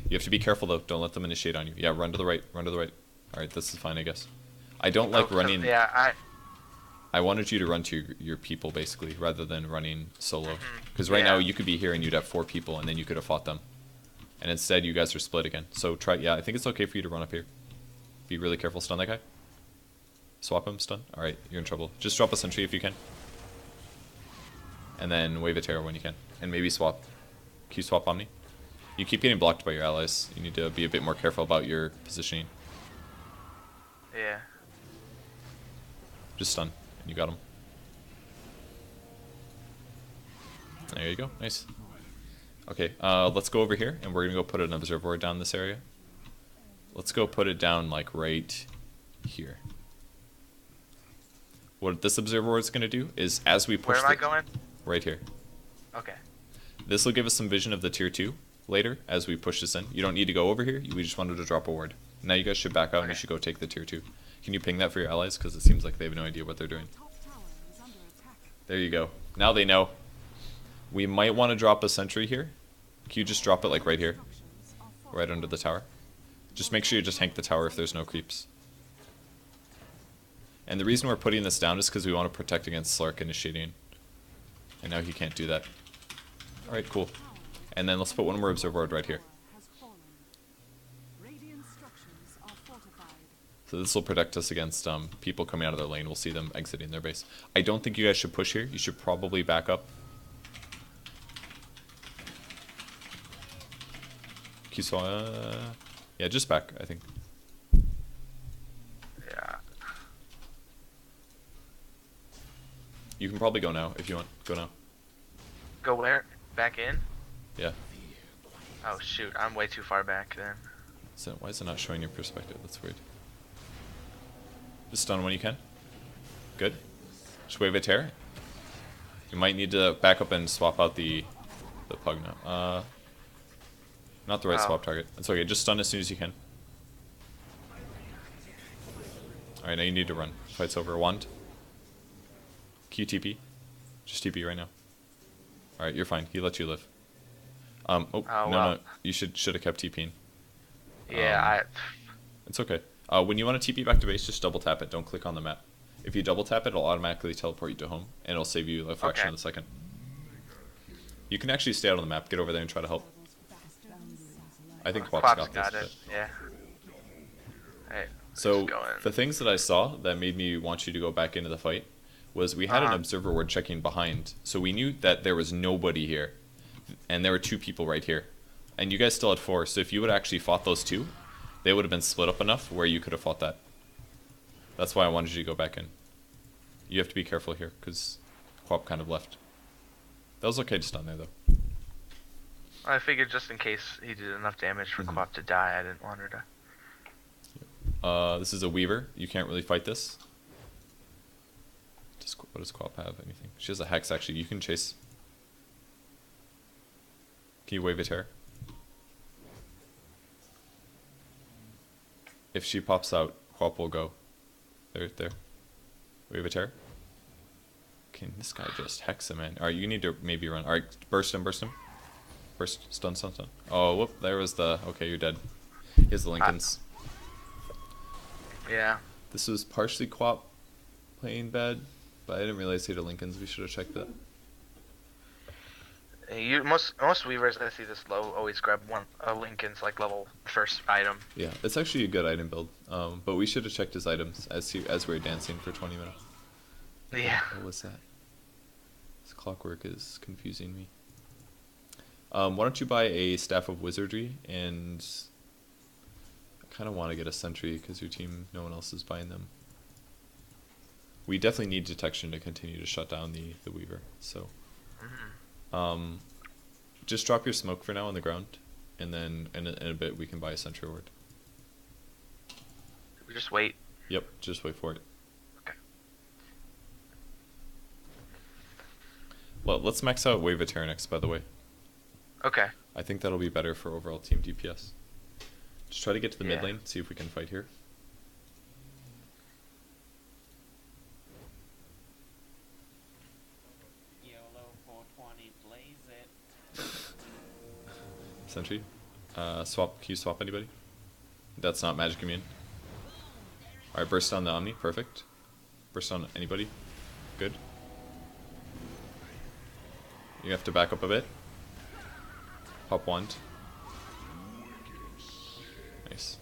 You have to be careful though, don't let them initiate on you. Yeah, run to the right, run to the right. Alright, this is fine I guess. I don't like running... Yeah, I wanted you to run to your people basically, rather than running solo. Because right now you could be here and you'd have 4 people and then you could have fought them. And instead you guys are split again. So try, yeah, I think it's okay for you to run up here. Be really careful, stun that guy. Swap him, stun. Alright, you're in trouble. Just drop a sentry if you can. And then wave a terror when you can. And maybe swap. Q swap Omni. You keep getting blocked by your allies. You need to be a bit more careful about your positioning. yeah. Just stun. And you got him. There you go. Nice. Okay, let's go over here, and we're gonna go put an observer ward down this area. Let's go put it down, like, right here. What this observer ward is gonna do is, as we push Where am I going? right here. Okay. This will give us some vision of the tier 2 later, as we push this in. You don't need to go over here, we just wanted to drop a ward. Now you guys should back out, and you should go take the tier 2. Can you ping that for your allies, because it seems like they have no idea what they're doing. Top tower is under attack. There you go. Now they know. We might want to drop a sentry here. Can you just drop it like right here? Structures are Right under the tower? Just make sure you just hank the tower if there's no creeps. And the reason we're putting this down is because we want to protect against Slark initiating. And now he can't do that. Alright, cool. And then let's put one more observer ward right here. has fallen. Radiant structures are fortified. So this will protect us against people coming out of their lane. We'll see them exiting their base. I don't think you guys should push here. You should probably back up. Yeah, just back, I think. Yeah. You can probably go now if you want. Go now. Go where? Back in? Yeah. Oh shoot, I'm way too far back then. So why is it not showing your perspective? That's weird. Just stun when you can. Good. Just wave a tear. You might need to back up and swap out the pug now. Not the right swap target. It's okay, just stun as soon as you can. Alright, now you need to run. Fight's over. Wand. QTP. Just TP right now. Alright, you're fine. He let you live. No, you should have kept TPing. Yeah, It's okay. When you want to TP back to base, just double tap it. Don't click on the map. If you double tap it, it'll automatically teleport you to home, and it'll save you a fraction of a second. You can actually stay out on the map, get over there and try to help. I think Quap's got this. it. Yeah. Alright. So, going. the things that I saw that made me want you to go back into the fight was we had an observer ward checking behind, so we knew that there was nobody here, and there were 2 people right here. And you guys still had 4, so if you would have actually fought those 2, they would have been split up enough where you could have fought that. That's why I wanted you to go back in. You have to be careful here, because Quap kind of left. That was okay to stun there, though. I figured just in case he did enough damage for Quap to die, I didn't want her to. This is a Weaver. You can't really fight this. What does Quap have? Anything? She has a Hex, actually. You can chase. Can you wave a tear? If she pops out, Quap will go. There. Wave a tear. Can this guy just hex him in? Alright, you need to maybe run. Alright, burst him. Burst. Stun. Oh, whoop, there was the... Okay, you're dead. Here's the Lincolns. Yeah. This was partially Quap playing bad, but I didn't realize he had a Lincolns. We should have checked that. Most Weavers that I see this low always grab one Lincoln's like level first item. Yeah, it's actually a good item build. But we should have checked his items as we were dancing for 20 minutes. Yeah. What was that? This clockwork is confusing me. Why don't you buy a Staff of Wizardry, and I kind of want to get a Sentry because your team, no one else is buying them. We definitely need detection to continue to shut down the Weaver, so just drop your smoke for now on the ground, and then in a bit we can buy a Sentry Ward. We just wait. Yep, just wait for it. Okay. Well, let's max out Wave of Terror next, by the way. Okay. I think that'll be better for overall team DPS. Just try to get to the mid lane, see if we can fight here. YOLO 420, blaze it. Sentry. Swap. Can you swap anybody? That's not Magic Immune. Alright, burst on the Omni. Perfect. Burst on anybody. Good. You have to back up a bit. Pop wand. Nice.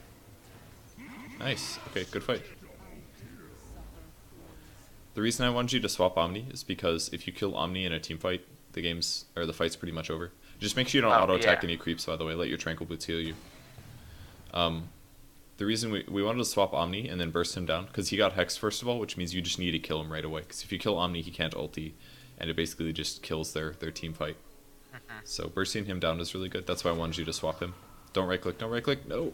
Nice. Okay, good fight. The reason I wanted you to swap Omni is because if you kill Omni in a team fight, the fight's pretty much over. Just make sure you don't auto attack any creeps, by the way. Let your Tranquil Boots heal you. The reason we wanted to swap Omni and then burst him down, because he got Hex first of all, which means you just need to kill him right away. Because if you kill Omni, he can't ulti, and it basically just kills their team fight. So bursting him down is really good. That's why I wanted you to swap him. Don't right click. Don't right click. No.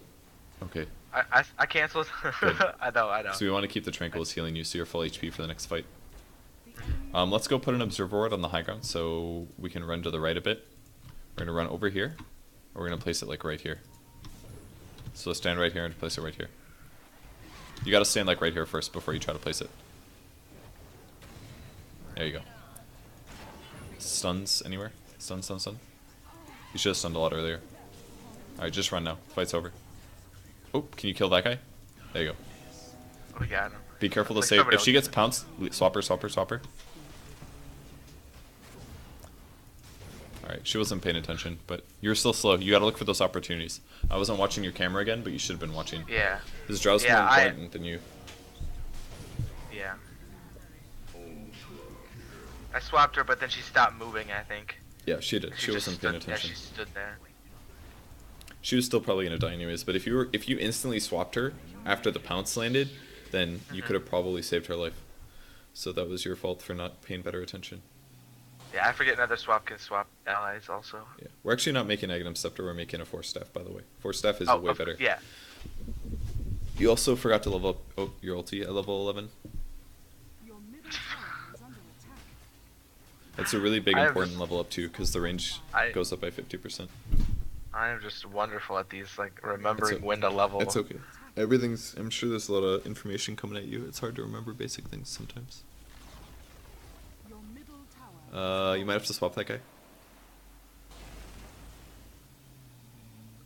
Okay. I canceled. I know. So we want to keep the Tranquilis healing you, so you're full HP for the next fight. Let's go put an Observer Ward on the high ground so we can run to the right a bit. We're going to run over here, or we're going to place it like right here. So let's stand right here and place it right here. You got to stand like right here first before you try to place it. There you go. Stuns anywhere? Stun. You should have stunned a lot earlier. Alright, just run now. Fight's over. Oh, can you kill that guy? There you go. We got him. Be careful to save. If she gets pounced, swap her. Alright, she wasn't paying attention, but you're still slow. You gotta look for those opportunities. I wasn't watching your camera again, but you should have been watching. Yeah. This Drow's more important than you. Yeah. I swapped her, but then she stopped moving, I think. Yeah, she did. She wasn't paying attention. Yeah, she stood there. She was still probably gonna die anyways, but if you instantly swapped her after the pounce landed, then you could have probably saved her life. So that was your fault for not paying better attention. Yeah, I forget another swap can swap allies also. Yeah, we're actually not making Aghanim Scepter, we're making a Force Staff, by the way. Force Staff is way better. Yeah. You also forgot to level up your ulti at level 11. Your middle tower is under attack. It's a really big important level up too, because the range goes up by 50%. I am just wonderful at these, like, remembering when to level. It's okay. I'm sure there's a lot of information coming at you. It's hard to remember basic things sometimes. Your middle tower. You might have to swap that guy.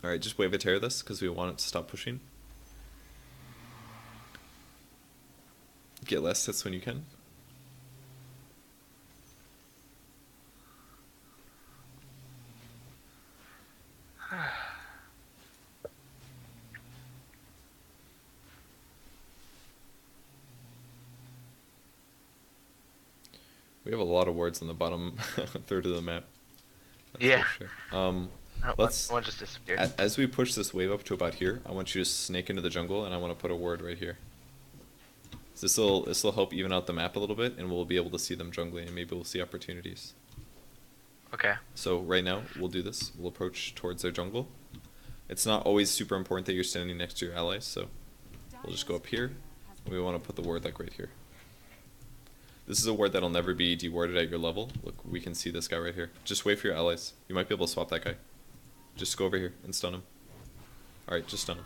Alright, just wave a tear this, because we want it to stop pushing. Get less hits when you can. We have a lot of wards on the bottom third of the map. That's Yeah. for sure. One just disappeared. As we push this wave up to about here, I want you to snake into the jungle, and I want to put a ward right here. So this will help even out the map a little bit, and we'll be able to see them jungling, and maybe we'll see opportunities. Okay. So right now, we'll do this. We'll approach towards their jungle. It's not always super important that you're standing next to your allies, so we'll just go up here. And we want to put the ward like right here. This is a ward that'll never be dewarded at your level. Look, we can see this guy right here. Just wait for your allies. You might be able to swap that guy. Just go over here and stun him. Alright, just stun him.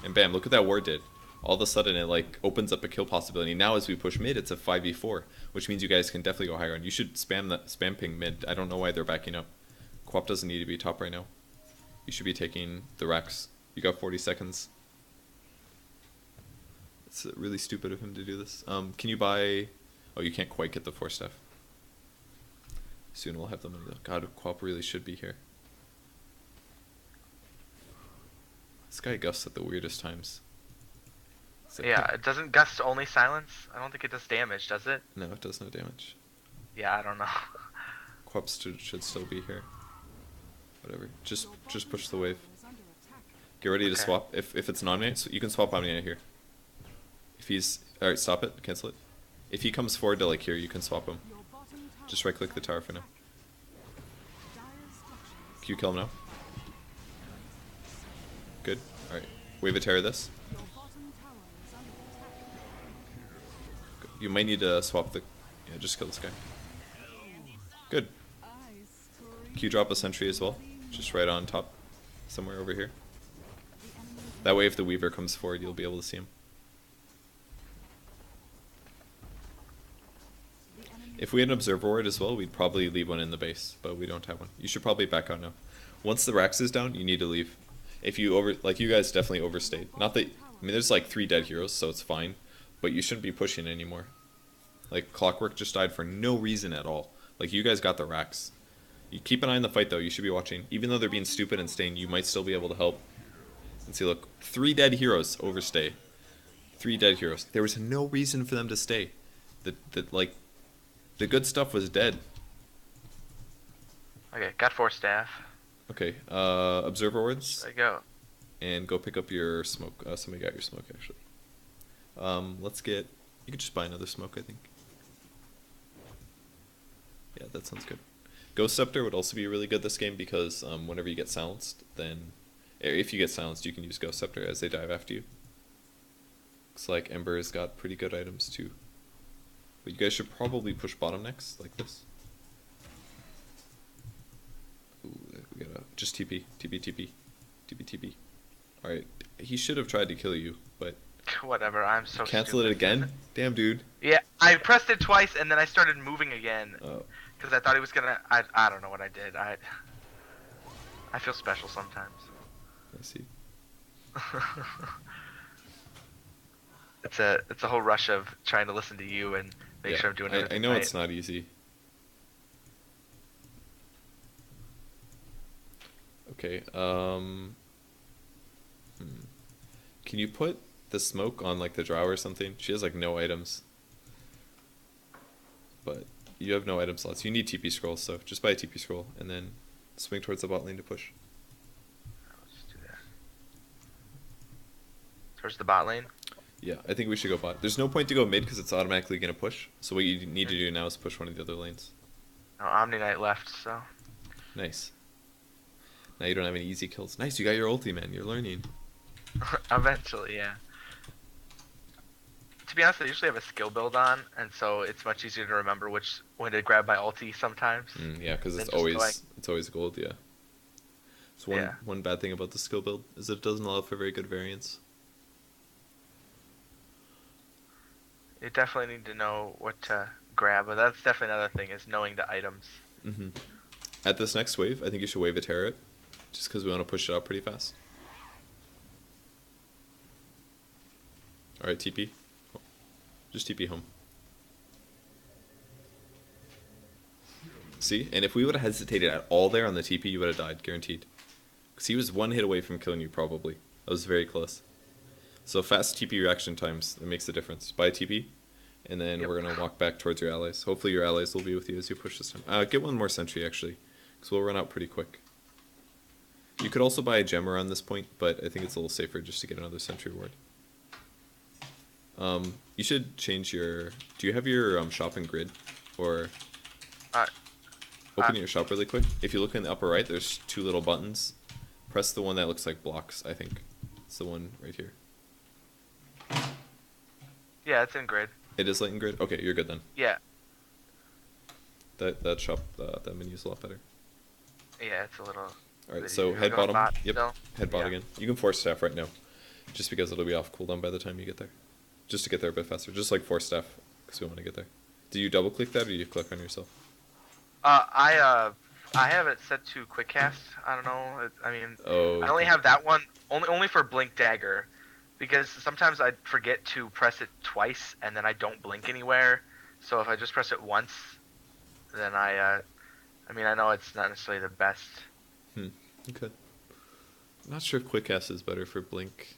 And bam, look what that ward did. All of a sudden it like opens up a kill possibility. Now as we push mid, it's a 5v4, which means you guys can definitely go higher. And you should spam ping mid. I don't know why they're backing up. Quap doesn't need to be top right now. You should be taking the Rex. You got 40 seconds. It's really stupid of him to do this. Can you buy... Oh, you can't quite get the Force Staff. Soon we'll have the money though. God, Quap really should be here. This guy gusts at the weirdest times. Yeah, it doesn't gust only silence? I don't think it does damage, does it? No, it does no damage. Yeah, I don't know. Quaps should still be here. Whatever. Just push the wave. Get ready to Okay. swap. If it's non-mana, so you can swap Omni-Knight here. If he's alright, stop it. Cancel it. If he comes forward to like here, you can swap him. Just right click the tower for now. Q kill him now. Good. Alright. Wave a terror this. You might need to swap the... Yeah, just kill this guy. Good. Q drop a sentry as well. Just right on top. Somewhere over here. That way if the Weaver comes forward, you'll be able to see him. If we had an Observer Ward as well, we'd probably leave one in the base, but we don't have one. You should probably back out now. Once the Rax is down, you need to leave. If you you guys definitely overstayed. Not that, I mean, there's like 3 dead heroes, so it's fine, but you shouldn't be pushing anymore. Like, Clockwork just died for no reason at all. Like, you guys got the Rax. You keep an eye on the fight, though. You should be watching. Even though they're being stupid and staying, you might still be able to help. And see, look, 3 dead heroes overstay. 3 dead heroes. There was no reason for them to stay. The good stuff was dead. Okay, got 4 staff. Okay, Observer Wards. There you go. And go pick up your smoke. Somebody got your smoke, actually. Let's get... You could just buy another smoke, I think. Yeah, that sounds good. Ghost Scepter would also be really good this game because whenever you get silenced, then... If you get silenced, you can use Ghost Scepter as they dive after you. Looks like Ember's got pretty good items, too. But you guys should probably push bottom next, like this. Ooh, we gotta... Just TP. TP, TP. TP, TP. Alright, he should have tried to kill you, but... Whatever, I'm so Cancel stupid. it again? Damn, dude. Yeah, I pressed it twice and then I started moving again. Oh. Because I thought he was gonna... I don't know what I did. I feel special sometimes. I see. It's a whole rush of trying to listen to you and make sure I'm doing everything I know right. it's not easy. Okay, Can you put the smoke on like the drow or something? She has like no items. But you have no item slots. You need TP scrolls, so just buy a TP scroll and then swing towards the bot lane to push. Let's do that. Towards the bot lane? Yeah, I think we should go bot. There's no point to go mid because it's automatically going to push. So what you need to do now is push one of the other lanes. No, Omni Knight left, so... Nice. Now you don't have any easy kills. Nice, you got your ulti, man. You're learning. Eventually, yeah. To be honest, I usually have a skill build on, and so it's much easier to remember when to grab my ulti sometimes. Yeah, because Then it's just always going- it's always gold. Yeah. So Yeah. one bad thing about the skill build is it doesn't allow for very good variance. You definitely need to know what to grab, but that's definitely another thing, is knowing the items. At this next wave, I think you should wave a turret, just because we want to push it out pretty fast. All right, TP. Just TP home. See, and if we would have hesitated at all there on the TP, you would have died, guaranteed. Because he was one hit away from killing you, probably. That was very close. So fast TP reaction times, it makes a difference. Buy a TP, and then Yep. we're going to walk back towards your allies. Hopefully your allies will be with you as you push this time. Get one more sentry, actually, because we'll run out pretty quick. You could also buy a gem around this point, but I think it's a little safer just to get another sentry ward. You should change your... Do you have your shopping grid? Or... Open your shop really quick. If you look in the upper right, there's 2 little buttons. Press the one that looks like blocks, I think. It's the one right here. Yeah, it's in grid. It is light and grid? Okay, you're good then. Yeah, That shop, that menu's a lot better. yeah, it's a little... Alright, Did so you head go bottom. bot Yep, still? head bot Yeah. again. You can force staff right now. Just because it'll be off cooldown by the time you get there. Just to get there a bit faster. Just like force staff, because we want to get there. Do you double click that or do you click on yourself? I have it set to quick cast. I don't know. I mean, Oh. I only have that one only for blink dagger, because sometimes I forget to press it twice and then I don't blink anywhere. So if I just press it once, then I mean, I know it's not necessarily the best. Okay. I'm not sure if quick cast is better for blink.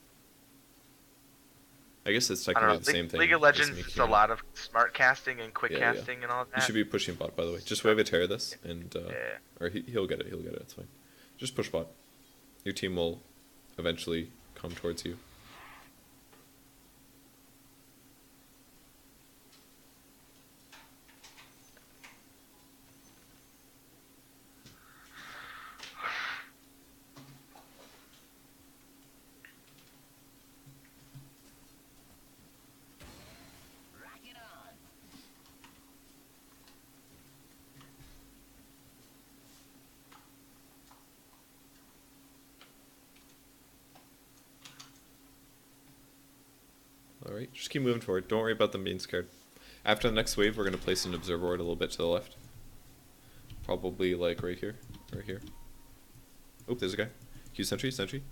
I guess it's I don't technically know. the same thing. League of as Legends is making a lot of smart casting and quick Yeah, yeah. casting and all that. You should be pushing bot, by the way. Just wave a tear this, and Yeah. or he'll get it. He'll get it. It's fine. Just push bot. Your team will eventually come towards you. Alright, just keep moving forward. Don't worry about them being scared. After the next wave, we're going to place an observer ward a little bit to the left. Probably like right here. Right here. Oop, there's a guy. Q sentry, sentry.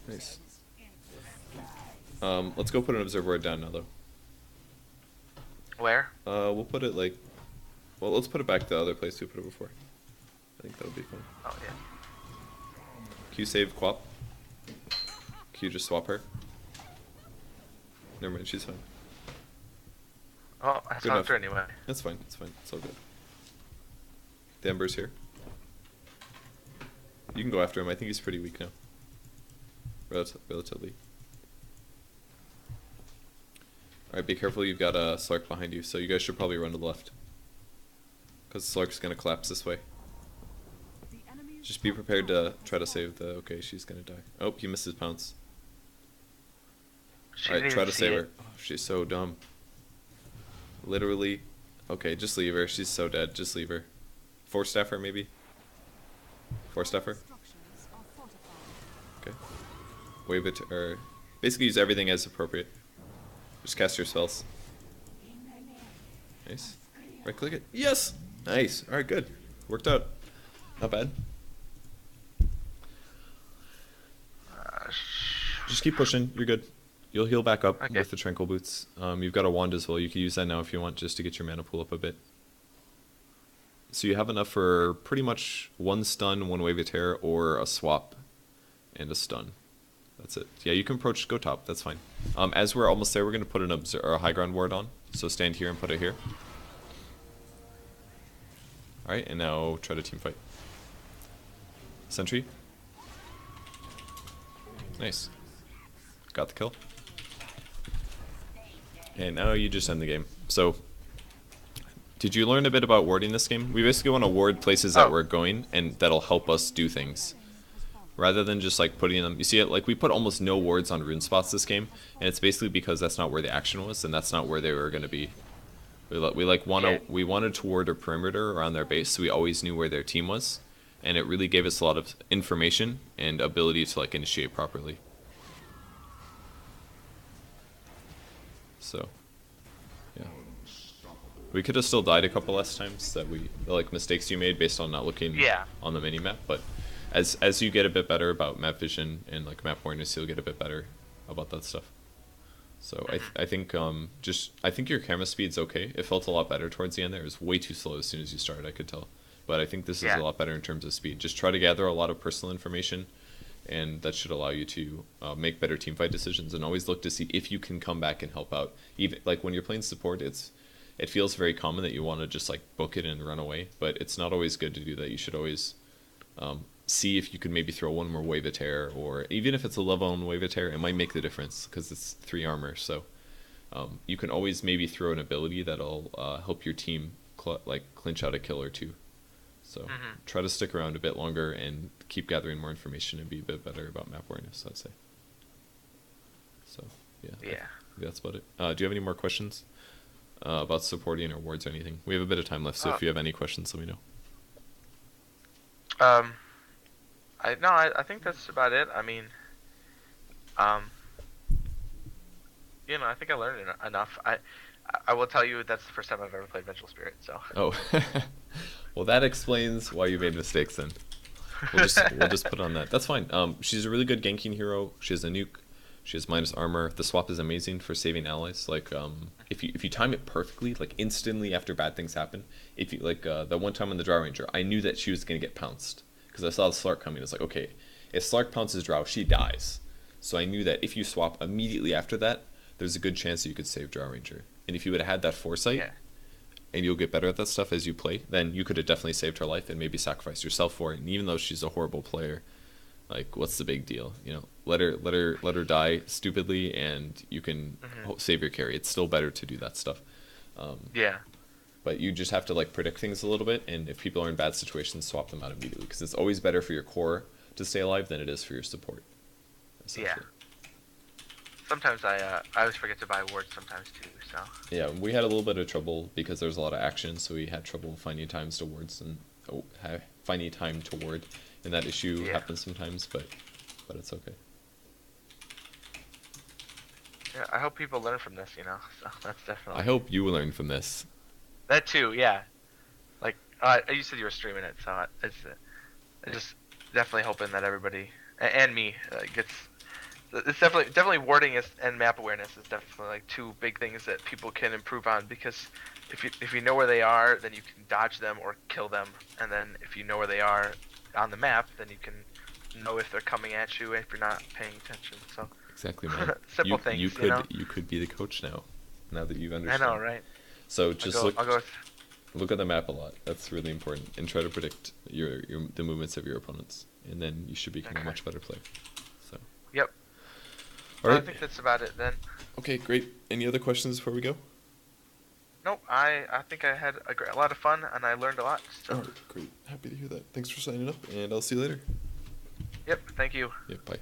Nice. Let's go put an observer ward down now though. Where? We'll put it like... Well, let's put it back the other place we put it before. I think that'll be fun. Oh yeah. Q save Quap. Q just swap her. Never mind, she's fine. Oh, I Good swapped her enough. anyway. That's fine, it's fine, it's all good. The Ember's here. You can go after him, I think he's pretty weak now. Relatively. Alright, be careful, you've got a Slark behind you, so you guys should probably run to the left. Because Slark's gonna collapse this way. The enemy's Just be prepared to try to save the... Okay, she's gonna die. Oh, he missed his pounce. She Alright, didn't try even to see save it. her. Oh, she's so dumb. Literally. Okay, just leave her. She's so dead. Just leave her. Force staff her, maybe? Force staff her? structures are fortified. Okay. Wave it, or... Basically use everything as appropriate. Just cast your spells. Nice. Right click it. Yes! Nice. Alright, good. Worked out. Not bad. Just keep pushing. You're good. You'll heal back up Okay. with the Tranquil Boots. You've got a wand as well. You can use that now if you want, just to get your mana pool up a bit. So you have enough for pretty much one stun, one wave of terror, or a swap and a stun. That's it. Yeah, you can approach, go top. That's fine. As we're almost there, we're going to put a high ground ward on. So stand here and put it here. Alright, and now try to team fight. Sentry. Nice. Got the kill. And now you just end the game. So, did you learn a bit about warding this game? We basically want to ward places that we're going, and that'll help us do things. Rather than just like putting them, you see it, like we put almost no wards on rune spots this game, and it's basically because that's not where the action was, and that's not where they were going to be. We wanted to ward a perimeter around their base, so we always knew where their team was, and it really gave us a lot of information and ability to like initiate properly. So, yeah. We could have still died a couple less times that like mistakes you made based on not looking on the mini map, but as you get a bit better about map vision and like map awareness, you'll get a bit better about that stuff. So I think I think your camera speed's okay. It felt a lot better towards the end there. It was way too slow as soon as you started, I could tell. But I think this is a lot better in terms of speed. Just try to gather a lot of personal information, and that should allow you to make better teamfight decisions, and always look to see if you can come back and help out. Even like when you're playing support, it feels very common that you want to just like book it and run away, but it's not always good to do that. You should always see if you could maybe throw one more wave of terror, or even if it's a level 1 wave of terror, it might make the difference because it's 3 armor. So you can always maybe throw an ability that'll help your team clinch out a kill or two. So try to stick around a bit longer and keep gathering more information and be a bit better about map awareness, I'd say. So yeah, I think that's about it. Do you have any more questions about supporting or wards or anything? We have a bit of time left, so if you have any questions, let me know. I think that's about it. I mean, I think I learned enough. I will tell you that's the first time I've ever played Vengeful Spirit. So. Oh. Well, that explains why you made mistakes. Then we'll just put on that. That's fine. She's a really good ganking hero. She has a nuke. She has minus armor. The swap is amazing for saving allies. Like if you time it perfectly, like instantly after bad things happen. If you the one time on the Draw Ranger, I knew that she was gonna get pounced because I saw the Slark coming. It's like, okay, If Slark pounces Drow, she dies. So I knew that if you swap immediately after that, there's a good chance that you could save Drow Ranger. And if you would have had that foresight, Yeah. and you'll get better at that stuff as you play, then you could have definitely saved her life and maybe sacrificed yourself for it. And even though she's a horrible player, like, what's the big deal? You know, let her die stupidly, and you can save your carry. It's still better to do that stuff. Yeah. But you just have to like predict things a little bit, and if people are in bad situations, swap them out immediately, because it's always better for your core to stay alive than it is for your support. Yeah. Sometimes I always forget to buy wards sometimes too. So. Yeah, we had a little bit of trouble because there's a lot of action, so we had trouble finding times to wards and finding time to ward, and that issue happens sometimes, but it's okay. Yeah, I hope people learn from this, you know. So that's definitely. I hope you learn from this. That too, yeah. Like you said, you were streaming it, so it's just definitely hoping that everybody and me gets. It's definitely warding and map awareness is definitely like two big things that people can improve on, because if you know where they are, then you can dodge them or kill them, and then if you know where they are on the map, then you can know if they're coming at you if you're not paying attention. So exactly, man. Simple things. You could be the coach now that you've understood. I know, right? So just look at the map a lot. That's really important, and try to predict the movements of your opponents, and then you should become a much better player. So. Yep. All right. I think that's about it then. Okay, great. Any other questions before we go? Nope. I think I had a lot of fun and I learned a lot. So. All right, great. Happy to hear that. Thanks for signing up, and I'll see you later. Yep. Thank you. Yep. Bye.